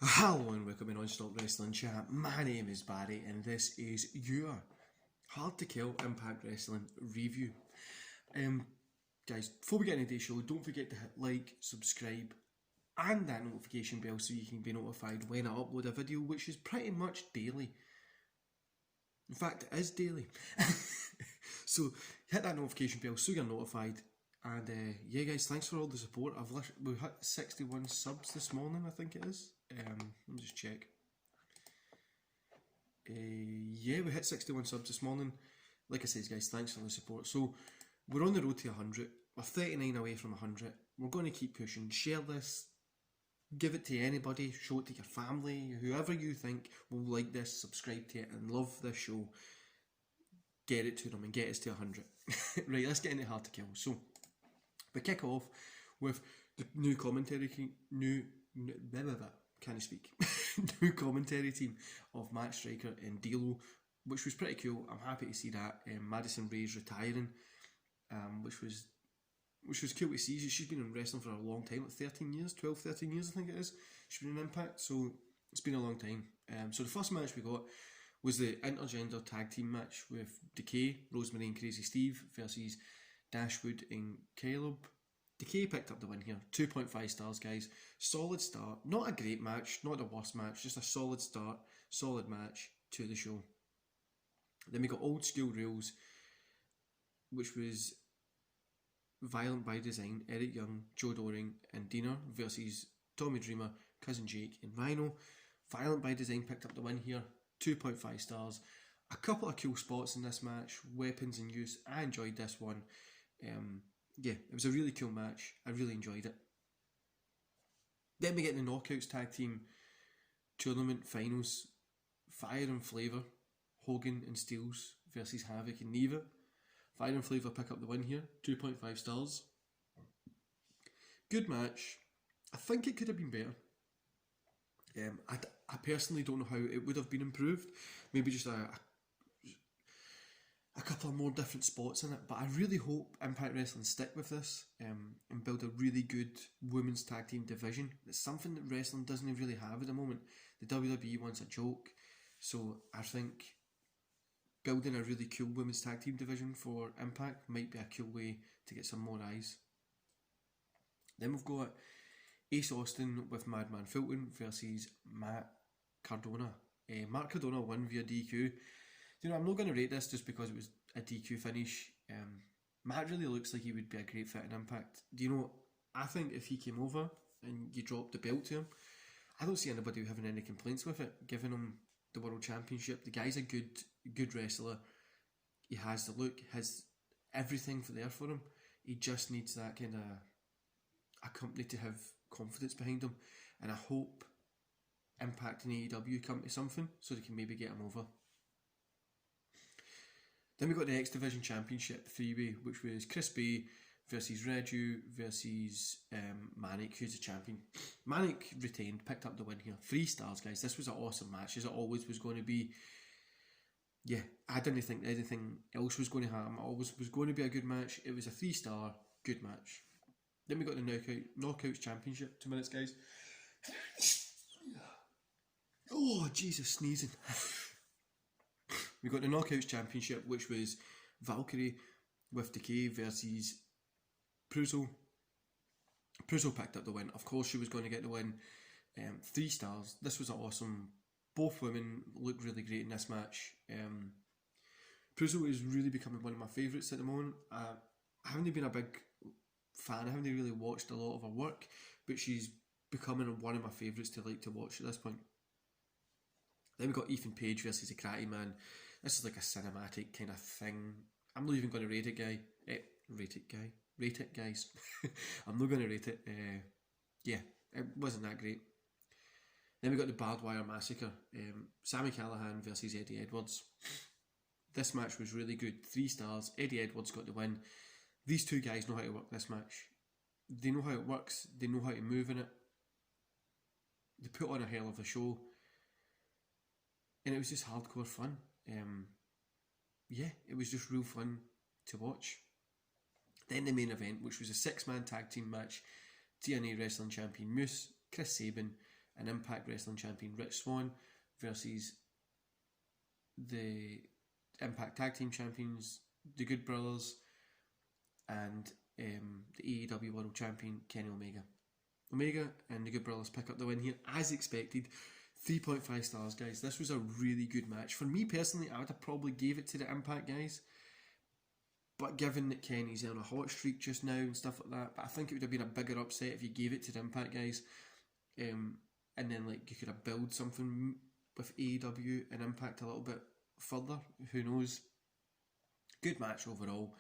Hello and welcome to Non-Stop Wrestling Chat. My name is Barry and this is your Hard to Kill Impact Wrestling review. Guys, before we get into the show, don't forget to hit like, subscribe and that notification bell so you can be notified when I upload a video, which is pretty much daily. In fact, it is daily. So hit that notification bell so you're notified. And yeah guys, thanks for all the support. We've hit 61 subs this morning, I think it is. Let me just check. Yeah, we hit 61 subs this morning. Like I said guys, thanks for the support. So we're on the road to 100. We're 39 away from 100. We're going to keep pushing. Share this. Give it to anybody. Show it to your family. Whoever you think will like this, subscribe to it and love this show. Get it to them and get us to 100. Right, let's get into Hard to Kill. So we kick off with the new commentary new commentary team of Matt Striker and D'Lo, which was pretty cool. I'm happy to see that. Madison Ray's retiring, which was cool to see. She's been in wrestling for a long time, like 12, 13 years I think it is. She's been in Impact, so it's been a long time. So the first match we got was the intergender tag team match with Decay, Rosemary and Crazy Steve versus Dashwood and Caleb. Decay picked up the win here. 2.5 stars, guys. Solid start. Not a great match, not the worst match, just a solid start, solid match to the show. Then we got Old School Rules, which was Violent by Design, Eric Young, Joe Doring and Dina versus Tommy Dreamer, Cousin Jake and Rhino. Violent by Design picked up the win here. 2.5 stars. A couple of cool spots in this match, weapons in use. I enjoyed this one. Yeah, it was a really cool match. I really enjoyed it. Then we get the Knockouts Tag Team Tournament Finals. Fire and Flavor, Hogan and Steels versus Havoc and Neva. Fire and Flavor pick up the win here. 2.5 stars. Good match. I think it could have been better. I personally don't know how it would have been improved. Maybe just a couple of more different spots in it, but I really hope Impact Wrestling stick with this and build a really good women's tag team division. It's something that wrestling doesn't really have at the moment. The WWE wants a joke, so I think building a really cool women's tag team division for Impact might be a cool way to get some more eyes. Then we've got Ace Austin with Madman Fulton versus Matt Cardona. Matt Cardona won via DQ. You know, I'm not going to rate this just because it was a DQ finish. Matt really looks like he would be a great fit in Impact. Do you know, I think if he came over and you dropped the belt to him, I don't see anybody having any complaints with it, giving him the World Championship. The guy's a good wrestler. He has the look, has everything there for him. He just needs that kind of a company to have confidence behind him. And I hope Impact and AEW come to something so they can maybe get him over. Then we got the X Division Championship 3-way, which was Chris Bay versus Redu versus Manic, who's the champion. Manic retained, picked up the win here. 3 stars, guys. This was an awesome match, as it always was going to be. Yeah, I didn't think anything else was going to happen. It always was going to be a good match. It was a 3-star, good match. Then we got the Knockouts Championship. 2 minutes, guys. Oh, Jesus, sneezing. We got the Knockouts Championship, which was Valkyrie with Decay versus Pruzo. Pruzo picked up the win. Of course, she was going to get the win. 3 stars. This was awesome. Both women looked really great in this match. Pruzo is really becoming one of my favourites at the moment. I haven't been a big fan. I haven't really watched a lot of her work, but she's becoming one of my favourites to like to watch at this point. Then we got Ethan Page versus the Karate Man. This is like a cinematic kind of thing. I'm not even going to rate it, guys. I'm not going to rate it. Yeah, it wasn't that great. Then we got the Barbed Wire Massacre. Sami Callihan versus Eddie Edwards. This match was really good. 3 stars. Eddie Edwards got the win. These two guys know how to work this match. They know how it works. They know how to move in it. They put on a hell of a show. And it was just hardcore fun. Yeah, it was just real fun to watch. Then the main event, which was a 6-man tag team match. TNA Wrestling Champion Moose, Chris Sabin and Impact Wrestling champion Rich Swann versus the Impact Tag Team champions, the Good Brothers, and the AEW World Champion Kenny Omega. Omega and the Good Brothers pick up the win here, as expected. 3.5 stars, guys. This was a really good match. For me personally, I would have probably gave it to the Impact guys, but given that Kenny's on a hot streak just now and stuff like that, but I think it would have been a bigger upset if you gave it to the Impact guys, and then like you could have built something with AEW and Impact a little bit further. Who knows? Good match overall.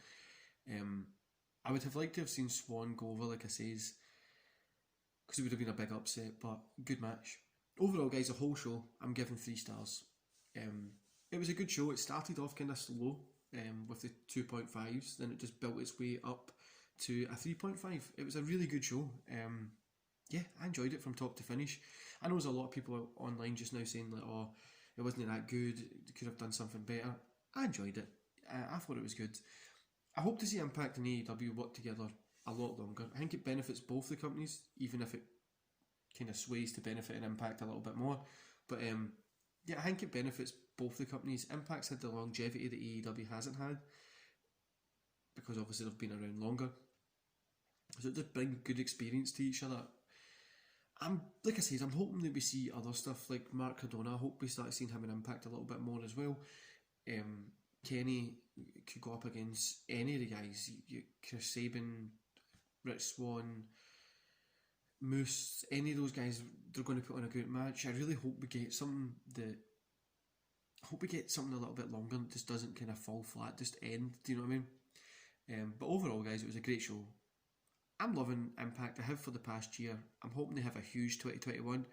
I would have liked to have seen Swan go over, like I says, because it would have been a big upset, but good match. Overall, guys, the whole show, I'm giving 3 stars. It was a good show. It started off kind of slow with the 2.5s, then it just built its way up to a 3.5. It was a really good show. Yeah, I enjoyed it from top to finish. I know there's a lot of people online just now saying like, oh, it wasn't that good, they could have done something better. I enjoyed it. I thought it was good. I hope to see Impact and AEW work together a lot longer. I think it benefits both the companies, even if it kind of sways to benefit an Impact a little bit more. But yeah, I think it benefits both the companies. Impact's had the longevity that AEW hasn't had, because obviously they've been around longer. So it just brings good experience to each other. Like I said, I'm hoping that we see other stuff like Mark Cardona. I hope we start seeing him in Impact a little bit more as well. Kenny could go up against any of the guys. Chris Sabin, Rich Swann, Moose, any of those guys, they're going to put on a good match. I really hope we get something a little bit longer that just doesn't kind of fall flat, just end, do you know what I mean? But overall, guys, it was a great show. I'm loving Impact. I have for the past year. I'm hoping they have a huge 2021.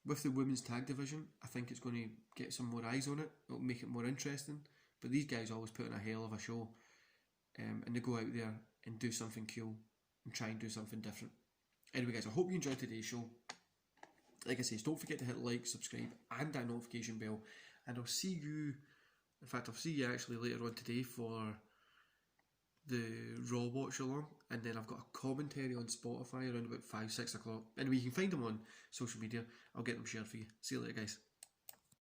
With the women's tag division, I think it's going to get some more eyes on it. It'll make it more interesting. But these guys always put on a hell of a show. And they go out there and do something cool and try and do something different. Anyway, guys, I hope you enjoyed today's show. Like I say, don't forget to hit like, subscribe, and that notification bell. And I'll see you actually later on today for the Raw Watch Along. And then I've got a commentary on Spotify around about 5-6 o'clock. Anyway, you can find them on social media. I'll get them shared for you. See you later, guys.